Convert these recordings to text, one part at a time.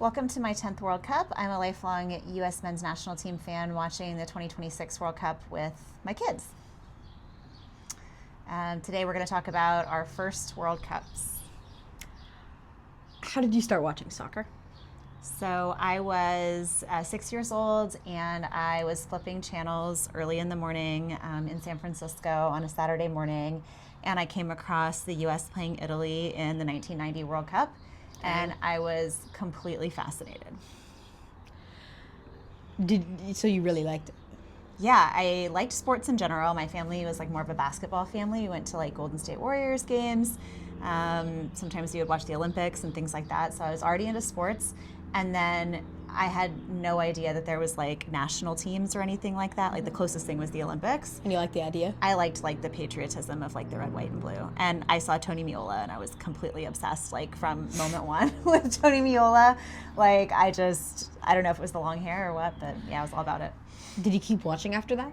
Welcome to my 10th World Cup. I'm a lifelong U.S. men's national team fan watching the 2026 World Cup with my kids. Today we're going to talk about our first World Cups. How did you start watching soccer? So I was 6 years old and I was flipping channels early in the morning in San Francisco on a Saturday morning, and I came across the U.S. playing Italy in the 1990 World Cup, and I was completely fascinated. So you really liked it? Yeah, I liked sports in general. My family was like more of a basketball family. We went to like Golden State Warriors games. Sometimes we would watch the Olympics and things like that. So I was already into sports. And then I had no idea that there was like national teams or anything like that. Like the closest thing was the Olympics. And you liked the idea? I liked like the patriotism of like the red, white, and blue. And I saw Tony Meola and I was completely obsessed like from moment one with Tony Meola. Like I don't know if it was the long hair or what, but yeah, I was all about it. Did you keep watching after that?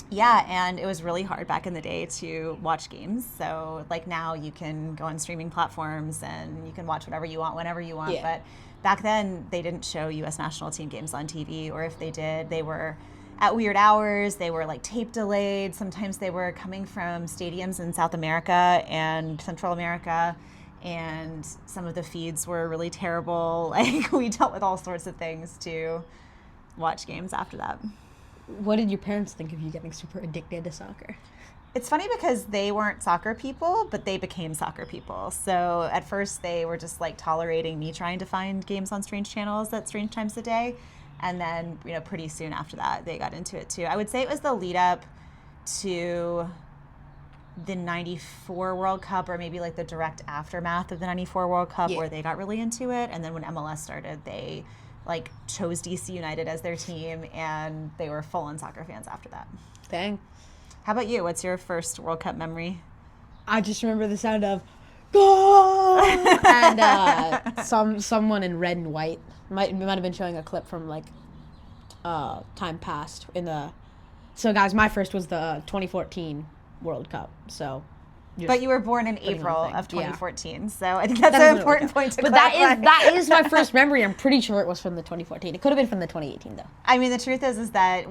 Yeah, and it was really hard back in the day to watch games. So like now you can go on streaming platforms and you can watch whatever you want, whenever you want. Yeah. But back then they didn't show U.S. national team games on TV, or if they did, they were at weird hours. They were like tape delayed. Sometimes they were coming from stadiums in South America and Central America, and some of the feeds were really terrible. Like we dealt with all sorts of things to watch games after that. What did your parents think of you getting super addicted to soccer? It's funny because they weren't soccer people, but they became soccer people. So at first they were just like tolerating me trying to find games on strange channels at strange times of day. And then, pretty soon after that, they got into it too. I would say it was the lead up to the 94 World Cup, or maybe like the direct aftermath of the 94 World Cup, where they got really into it. And then when MLS started, they like chose DC United as their team, and they were full-on soccer fans after that. Dang. How about you? What's your first World Cup memory? I just remember the sound of goal and someone in red and white might have been showing a clip from like time past in the. So guys, my first was the 2014 World Cup. So. But you were born in April of 2014, so I think that's an important point to clarify. But that is my first memory. I'm pretty sure it was from the 2014. It could have been from the 2018 though. I mean, the truth is that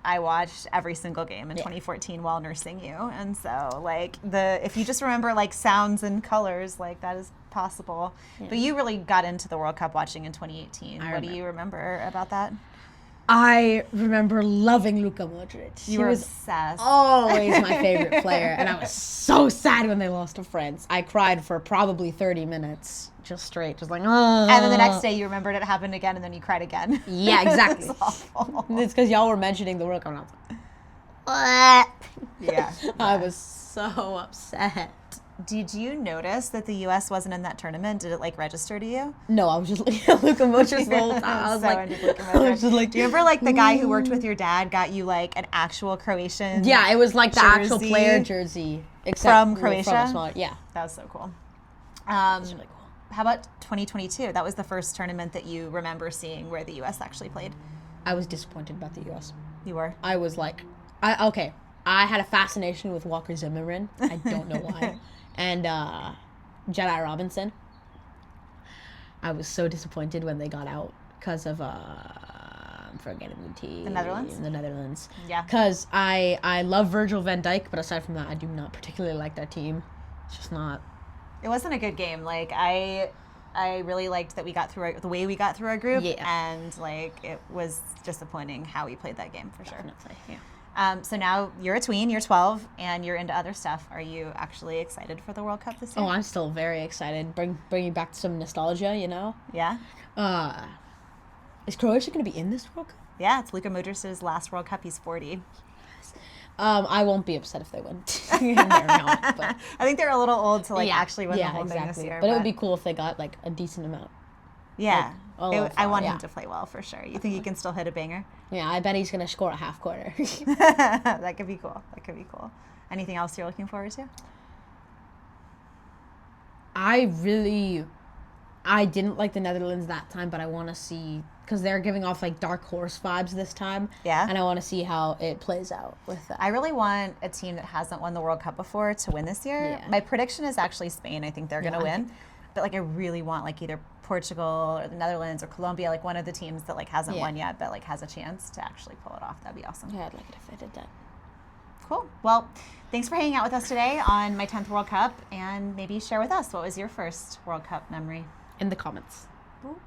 I watched every single game in 2014 while nursing you, and so like if you just remember like sounds and colors, like that is possible. Yeah. But you really got into the World Cup watching in 2018. What do you remember about that? I remember loving Luka Modric. You were obsessed. Always my favorite player, and I was so sad when they lost to France. I cried for probably 30 minutes, just straight, just like, oh. And then the next day you remembered it happened again, and then you cried again. Yeah, exactly. It's awful. It's because y'all were mentioning the World Cup, and I was like, yeah. I was so upset. Did you notice that the U.S. wasn't in that tournament? Did it like register to you? No, I was just looking at Luka Modric the whole time. I was just like, do you remember like the guy who worked with your dad got you like an actual Croatian? Yeah, it was like the actual player jersey, except from Croatia. Yeah, that was so cool. That was really cool. How about 2022? That was the first tournament that you remember seeing where the U.S. actually played. I was disappointed about the U.S. You were? I was like, I had a fascination with Walker Zimmerman. I don't know why. And Jedi Robinson. I was so disappointed when they got out because of I'm forgetting the team. The Netherlands? The Netherlands. Yeah. Because I love Virgil van Dijk, but aside from that, I do not particularly like that team. It's just not. It wasn't a good game. Like I really liked that we got through the way we got through our group, and like it was disappointing how we played that game for sure. Definitely, yeah. So now you're a tween, you're 12, and you're into other stuff. Are you actually excited for the World Cup this year? Oh, I'm still very excited. Bringing back some nostalgia, Yeah? Is Croatia going to be in this World Cup? Yeah, it's Luka Modric's last World Cup. He's 40. I won't be upset if they win. They're not, but. I think they're a little old to actually win the whole thing this year. But it would be cool if they got like a decent amount. Yeah. I want him to play well for sure. You think he can still hit a banger? Yeah, I bet he's going to score a half quarter. That could be cool. Anything else you're looking forward to? I didn't like the Netherlands that time, but I want to see, because they're giving off like dark horse vibes this time. Yeah. And I want to see how it plays out with that. I really want a team that hasn't won the World Cup before to win this year. Yeah. My prediction is actually Spain. I think they're going to win. But like I really want like either Portugal or the Netherlands or Colombia, like one of the teams that like hasn't Yeah. won yet, but like has a chance to actually pull it off. That'd be awesome. Yeah, I'd like it if they did that. Cool. Well, thanks for hanging out with us today on my 10th World Cup, and maybe share with us what was your first World Cup memory. In the comments. Cool.